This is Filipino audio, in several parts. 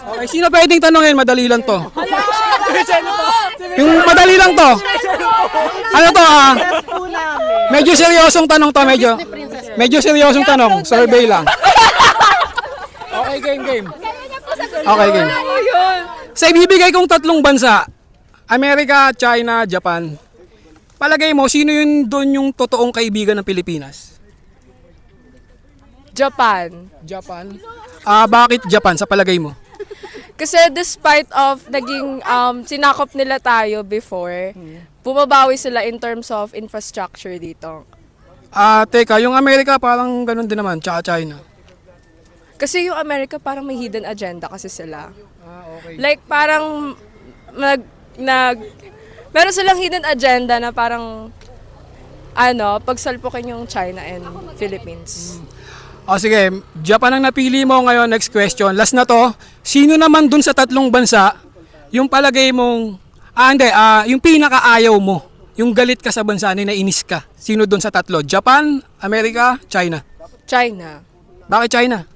Okay, sino pwedeng tanongin? Madali lang to. Yung madali lang to. Ano to Medyo seryosong tanong to, medyo seryosong tanong. Survey lang. Okay, game. Okay, game. Sa ibibigay kong tatlong bansa, Amerika, China, Japan. Palagay mo, sino yun doon yung totoong kaibigan ng Pilipinas? Japan. Japan? Bakit Japan sa palagay mo? Kasi despite of naging sinakop nila tayo before, bumabawi sila in terms of infrastructure dito. Teka, yung Amerika parang ganun din naman, tsaka China. Kasi yung America parang may hidden agenda kasi sila. Okay. Like parang meron silang hidden agenda na parang pagsalpukin yung China and Philippines. Sige, Japan ang napili mo ngayon. Next question. Last na to. Sino naman dun sa tatlong bansa, yung palagay mong, yung pinakaayaw mo, yung galit ka sa bansa na nainis ka? Sino dun sa tatlo? Japan, Amerika, China? China. Bakit China?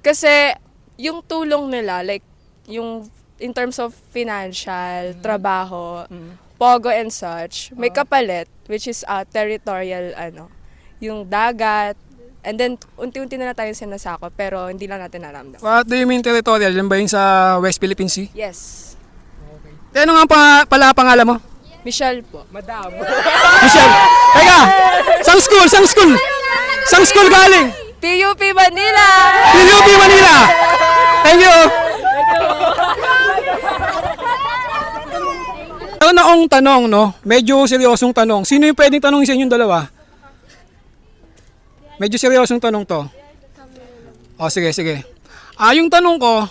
Kasi yung tulong nila, like yung in terms of financial, trabaho, pogo and such, may kapalit, which is territorial, yung dagat, and then unti-unti na tayo sinasakop, pero hindi lang natin naramdaman. What do you mean territorial? Yan ba yung sa West Philippine Sea? Yes. Ano nga pala pangalan mo? Michelle po. Madam. Michelle. Teka! Sang school galing? PUP Manila! PUP Manila! Thank you! Ano naong tanong, no? Medyo seryosong tanong. Sino yung pwedeng tanongin sa inyong dalawa? Medyo seryosong tanong to. Sige. Yung tanong ko,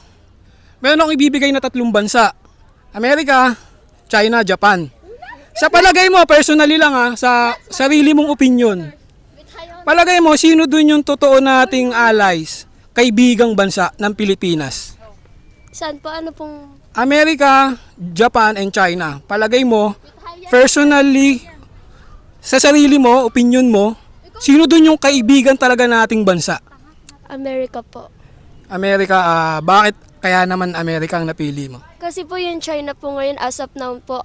meron akong ibibigay na tatlong bansa. Amerika, China, Japan. Sa palagay mo, personally lang sa sarili mong opinion, palagay mo, sino dun yung totoo nating allies, kaibigang bansa ng Pilipinas? Saan po? Ano pong... Amerika, Japan, and China. Palagay mo, personally, sa sarili mo, opinion mo, sino dun yung kaibigan talaga nating bansa? Amerika po. Amerika, bakit kaya naman Amerika ang napili mo? Kasi po yung China po ngayon as of now po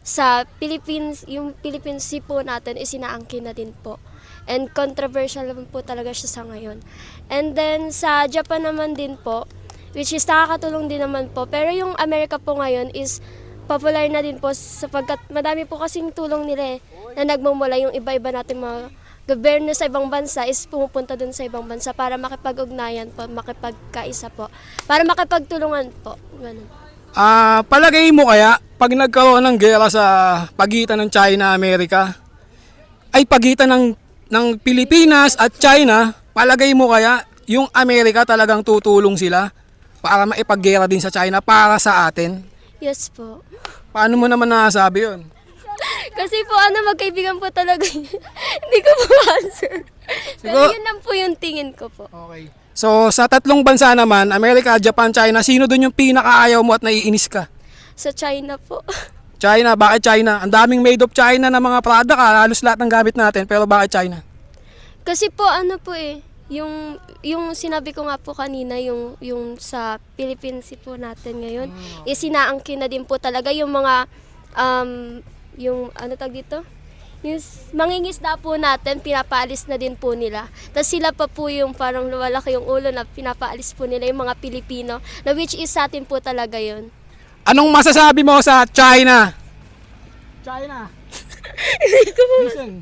sa Philippines, yung Philippine Sea po natin is inaangkin na din po. And controversial naman po talaga siya sa ngayon. And then sa Japan naman din po, which is nakakatulong din naman po. Pero yung Amerika po ngayon is popular na din po sapagkat madami po kasing tulong nila na nagmumula yung iba-iba natin mga gobyerno sa ibang bansa is pumupunta dun sa ibang bansa para makipag-ugnayan po, makipagkaisa po, para makipagtulungan po. Ganun. Palagay mo kaya, pag nagkaroon ng gera sa pagitan ng China, Amerika, ay pagitan ng Pilipinas at China, palagay mo kaya yung Amerika talagang tutulong sila para maipaggera din sa China para sa atin? Yes po. Paano mo naman nasabi yun? Kasi po magkaibigan po talaga yun. Hindi ko po answer. Pero yun lang po yung tingin ko po. Okay. So sa tatlong bansa naman, Amerika, Japan, China, sino doon yung pinakaayaw mo at naiinis ka? Sa China po. China, bakit China? Ang daming made of China na mga product, halos lahat ng gamit natin, pero bakit China? Kasi po yung sinabi ko nga po kanina, yung sa Philippines po natin ngayon, is sinaangkin na din po talaga yung mga yung dito? Yung mangingisda po natin, pinapaalis na din po nila. Tapos sila pa po yung parang lumalaki yung ulo na pinapaalis po nila yung mga Pilipino, na which is sa atin po talaga yun. Anong masasabi mo sa China? China. Listen.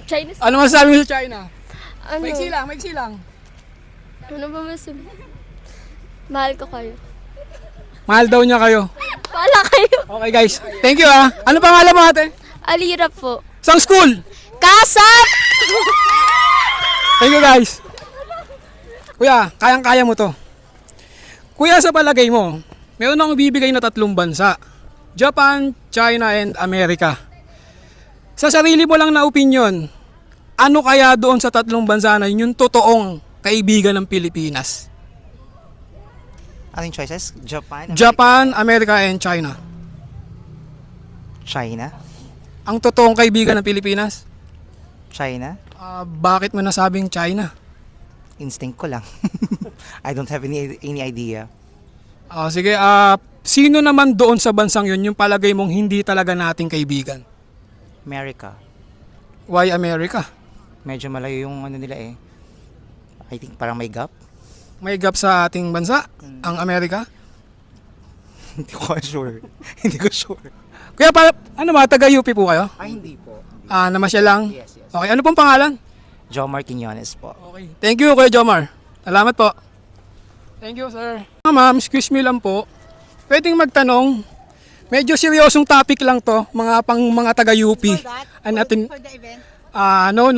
Chinese? Ano masasabi mo sa China? Ano? Maiksi lang. Ano ba masasabi? Mahal ko kayo. Mahal daw niya kayo. Pala kayo. Okay guys, thank you Ano pangalan mo ate? Alira po. Sang school? Kasat! Thank you guys. Kuya, kayang-kaya mo to. Kuya, sa palagay mo, meron akong bibigay na tatlong bansa. Japan, China, and Amerika. Sa sarili mo lang na opinion, ano kaya doon sa tatlong bansa na yun yung totoong kaibigan ng Pilipinas? Ating choices? Japan, Amerika, and China. China? Ang totoong kaibigan ng Pilipinas? China? Bakit mo nasabing China? Instinct ko lang. I don't have any idea. Sige, sino naman doon sa bansang yun yung palagay mong hindi talaga nating kaibigan? America. Why America? Medyo malayo yung ano nila eh. I think parang may gap. May gap sa ating bansa, ang Amerika? Hindi ko sure. Hindi ko sure. Kaya taga-UP po kayo? Ay, hindi po. Namasyal lang? Yes, yes. Okay, ano pong pangalan? Jomar Quiñones po. Okay. Thank you, Kuya Jomar. Salamat po. Thank you, sir. Ma'am, excuse me lang po. Pwedeng magtanong. Medyo seryosong topic lang to, mga taga-UP. For the event. No.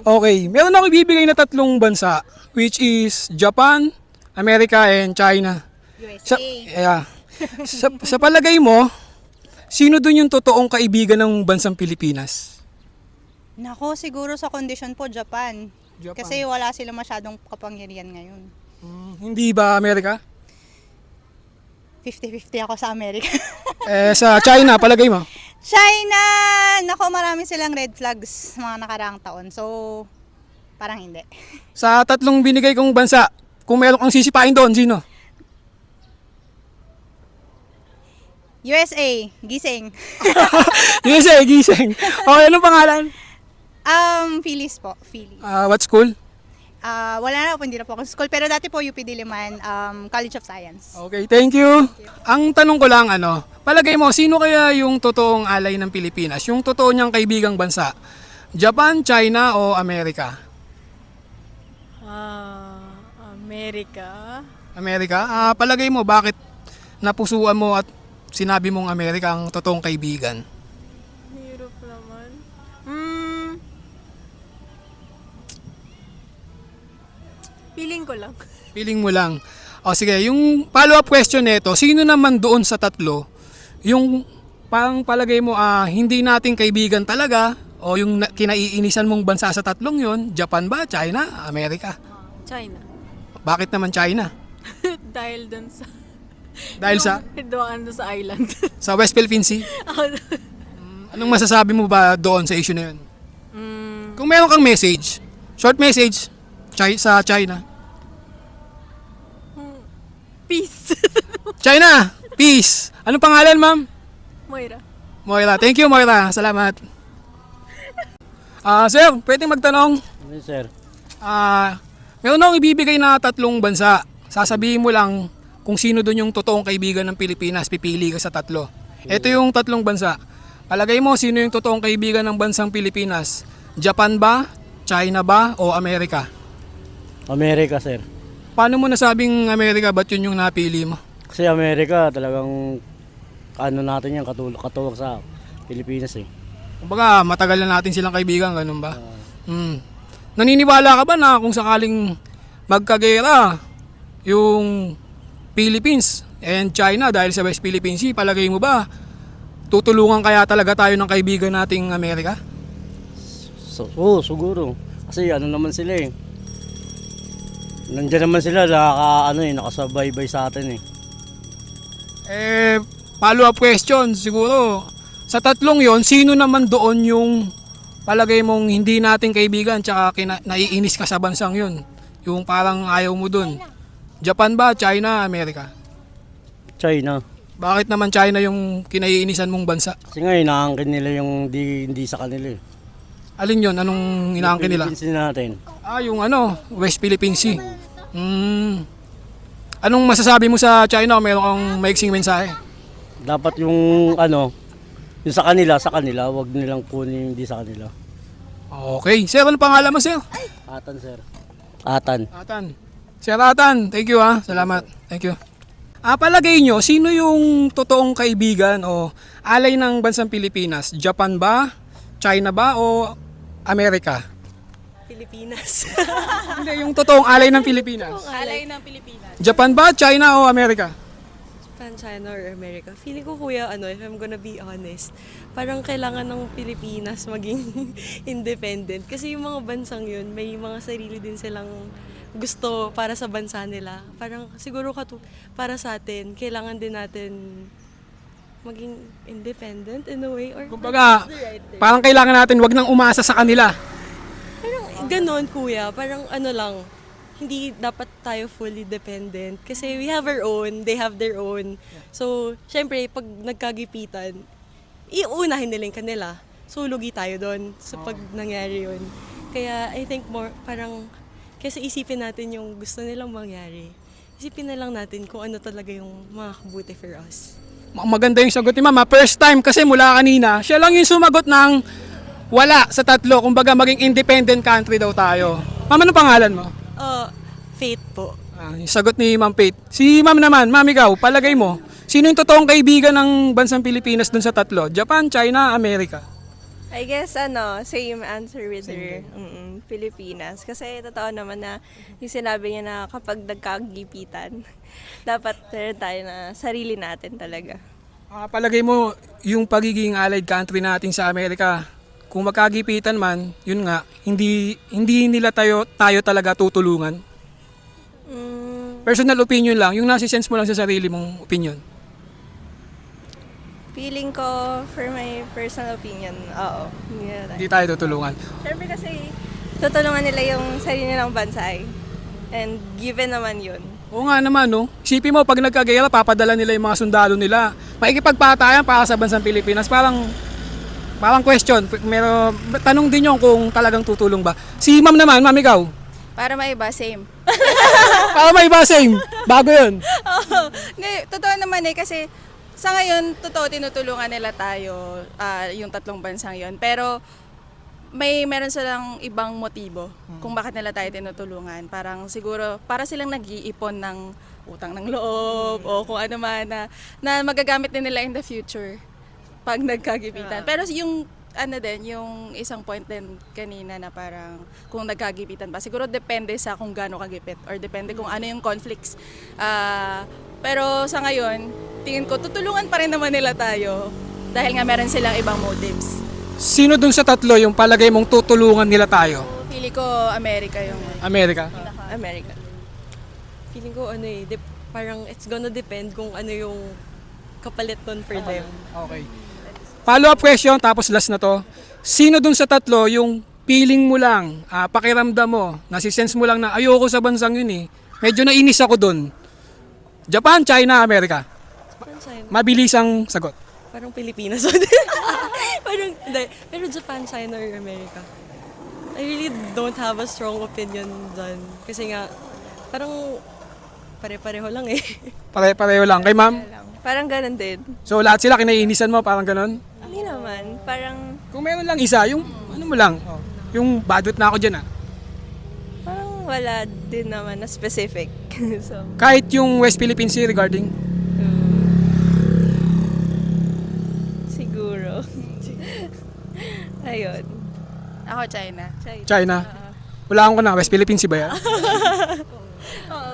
Okay, meron ako ibibigay na 3 bansa, which is Japan, America, and China. USA. Sa palagay mo, sino dun yung totoong kaibigan ng bansang Pilipinas? Nako, siguro sa condition po, Japan. Japan. Kasi wala sila masyadong kapangyarihan ngayon. Hindi ba Amerika? 50-50 ako sa Amerika. Sa China, palagay mo? China! Nako, marami silang red flags mga nakaraang taon. So, parang hindi. Sa 3 binigay kong bansa, kung meron kang sisipain doon, sino? USA, gising. USA, gising. Okay, anong pangalan? Phillies po, Phillies. What school? Wala na po, hindi na po ako sa school. Pero dati po UP Diliman, College of Science. Okay, thank you. Ang tanong ko lang, palagay mo, sino kaya yung totoong alay ng Pilipinas? Yung totoo niyang kaibigang bansa? Japan, China, o Amerika? Amerika. Amerika? Palagay mo, bakit napusuan mo at sinabi mong Amerika ang totoong kaibigan? Hirap naman. Feeling ko lang. Feeling mo lang. Sige, yung follow-up question nito, sino naman doon sa 3, yung parang palagay mo hindi nating kaibigan talaga, o yung kinaiinisan mong bansa sa 3 yun, Japan ba, China, Amerika? China. Bakit naman China? Dahil dun sa... Dahil sa Doon sa island. sa West Philippine Sea? Anong masasabi mo ba doon sa issue na yun? Kung meron kang message, short message, sa China. Peace. China, peace. Anong pangalan, ma'am? Moira. Moira. Thank you, Moira. Salamat. Sir, pwedeng magtanong? Yes, sir. Meron akong ibibigay na 3 bansa. Sasabihin mo lang kung sino doon yung totoong kaibigan ng Pilipinas. Pipili ka sa 3. Ito yung 3 bansa. Palagay mo, sino yung totoong kaibigan ng bansang Pilipinas? Japan ba? China ba? O Amerika? Amerika, sir. Paano mo nasabing Amerika? Ba't yun yung napili mo? Kasi Amerika talagang natin yan, katulog sa Pilipinas eh. Kumbaga, matagal na natin silang kaibigan, ganun ba? Naniniwala ka ba na kung sakaling magkagera yung Philippines and China dahil sa West Philippine Sea, palagay mo ba tutulungan kaya talaga tayo ng kaibigan nating Amerika? Siguro. Kasi naman sila eh. Nandiyan naman sila, nakasabaybay sa atin eh. Follow-up question, siguro. Sa 3 yon, sino naman doon yung palagay mong hindi nating kaibigan tsaka naiinis ka sa bansang yun? Yung parang ayaw mo doon. Japan ba, China, Amerika? China. Bakit naman China yung kinaiinisan mong bansa? Kasi nga inaangkin nila yung hindi sa kanila eh. Alin yun? Anong inaangkin nila? Philippines natin. Yung West Philippine Sea. Anong masasabi mo sa China? Meron kang maiksing mensahe? Dapat yung yung sa kanila, wag nilang kunin yung hindi sa kanila. Okay. Sir, ano pangalan mo, sir? Atan, sir. Atan. Atan. Sir Atan, thank you Salamat. Thank you. Palagay nyo, sino yung totoong kaibigan o alay ng bansang Pilipinas? Japan ba? China ba? O Amerika? Pilipinas. Hindi, yung totoong alay ng Pilipinas. Alay ng Pilipinas. Japan ba? China o Amerika? Japan, China, or America. Feeling ko, kuya, if I'm gonna be honest, parang kailangan ng Pilipinas maging independent. Kasi yung mga bansang yun, may mga sarili din silang gusto para sa bansa nila. Parang siguro para sa atin, kailangan din natin maging independent in a way. Or Kumbaga, parang kailangan natin wag nang umasa sa kanila. ganon kuya, parang ano lang, hindi dapat tayo fully dependent. Kasi we have our own, they have their own. So, syempre, pag nagkagipitan, iunahin nila yung kanila. So, lugi tayo doon sa pag nangyari yun. Kaya, I think more, parang, kasi isipin natin yung gusto nilang mangyari. Isipin na lang natin kung ano talaga yung makakabuti for us. Maganda yung sagot ni Mama. First time kasi mula kanina, siya lang yung sumagot ng wala sa tatlo. Kumbaga maging independent country daw tayo. Ma'am, ano pangalan mo? Faith po. Yung sagot ni Ma'am Faith. Si Ma'am naman, Ma'am ikaw, palagay mo, sino yung totoong kaibigan ng bansang Pilipinas dun sa tatlo? Japan, China, Amerika? I guess same answer with her. Pilipinas. Kasi totoo naman na yung sinabi niya na kapag nagkagipitan, dapat meron tayo na sarili natin talaga. Palagay mo, yung pagiging allied country natin sa Amerika, kung magkagipitan man, yun nga, hindi nila tayo talaga tutulungan. Personal opinion lang, yung nasi-sense mo lang sa sarili mong opinion. Feeling ko, for my personal opinion, oo. Hindi tayo tutulungan. Siyempre kasi, tutulungan nila yung sarili nilang bansa eh. And given naman yun. Oo nga naman, no? Isipin mo, pag nagkagera, papadala nila yung mga sundalo nila. Makikipagpatayan para sa bansang Pilipinas. Parang question. Pero tanong din yun kung talagang tutulong ba. Si Ma'am naman, Ma'am ikaw? Para maiba, same. Para may iba, same. Bago yun. Totoo naman kasi sa ngayon, totoo, tinutulungan nila tayo, yung tatlong bansang yon. Pero meron silang ibang motibo kung bakit nila tayo tinutulungan. Parang siguro, para silang nag-iipon ng utang ng loob o kung ano man na magagamit din nila in the future pag nagkagipitan. Pero yung yung isang point din kanina na parang kung nagkagipitan ba, siguro depende sa kung gaano kagipit or depende kung ano yung conflicts. Pero sa ngayon, tingin ko tutulungan pa rin naman nila tayo dahil nga meron silang ibang motives. Sino dun sa tatlo yung palagay mong tutulungan nila tayo? Pili ko Amerika yung Amerika? America. Feeling ko parang it's gonna depend kung ano yung kapalit nun for them. Okay. Follow-up question, tapos last na to. Sino dun sa tatlo yung feeling mo lang, pakiramdam mo, nasisense mo lang na ayoko sa bansang yun eh. Medyo nainis ako dun. Japan, China, Amerika? Mabilis ang sagot. Parang Pilipinas. Parang, hindi. Pero Japan, China, or America. I really don't have a strong opinion dyan. Kasi nga, parang pare-pareho lang eh. Pare-pareho lang. Kay Ma'am? Parang ganun din. So lahat sila kinaiinisan mo, parang ganon? Hindi naman. Parang, Kung meron lang isa, yung ano mo lang, yung budget na ako dyan parang wala din naman na specific. So, Kahit yung West Philippine Sea regarding? siguro. Ayun. ako China. China? Wala akong na, West Philippine Sea ba yan?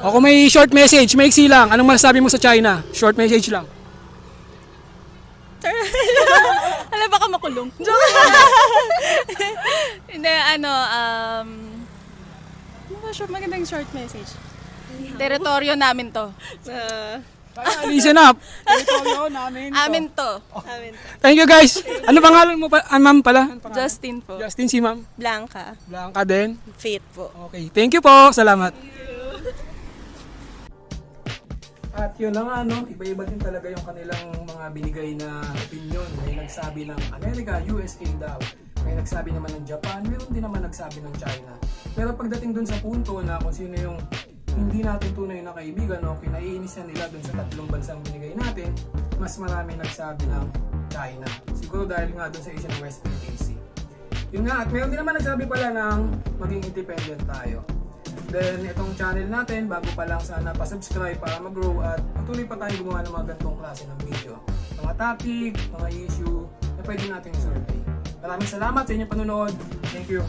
O kung may short message, maiksi lang. Anong masasabi mo sa China? Short message lang. Alam, baka makulong. Hindi, magandang short message. Teritoryo namin to. Listen up. Teritoryo namin to. Amin to. Thank you guys. Ano pangalan mo pa? Ma'am pala? Justin po. Justin, si Ma'am. Blanca. Blanca din. Faith po. Okay. Thank you po. Salamat. At yun lang iba-iba din talaga yung kanilang mga binigay na opinion. May nagsabi ng Amerika, USA daw. May nagsabi naman ng Japan, mayroon din naman nagsabi ng China. Pero pagdating dun sa punto na kung sino yung hindi natin tunay na kaibigan o kinaiinisan nila dun sa tatlong bansang binigay natin, mas marami nagsabi ng China. Siguro dahil nga dun sa isang West Philippine Sea. Yun nga, at mayroon din naman nagsabi pala ng maging independent tayo. Then, itong channel natin, bago pa lang sana pa-subscribe para mag-grow at patuloy pa tayong gumawa ng mga ganitong klase ng video. Mga topic, mga issue na pwede natin i-survey. Maraming salamat sa inyong panonood. Thank you.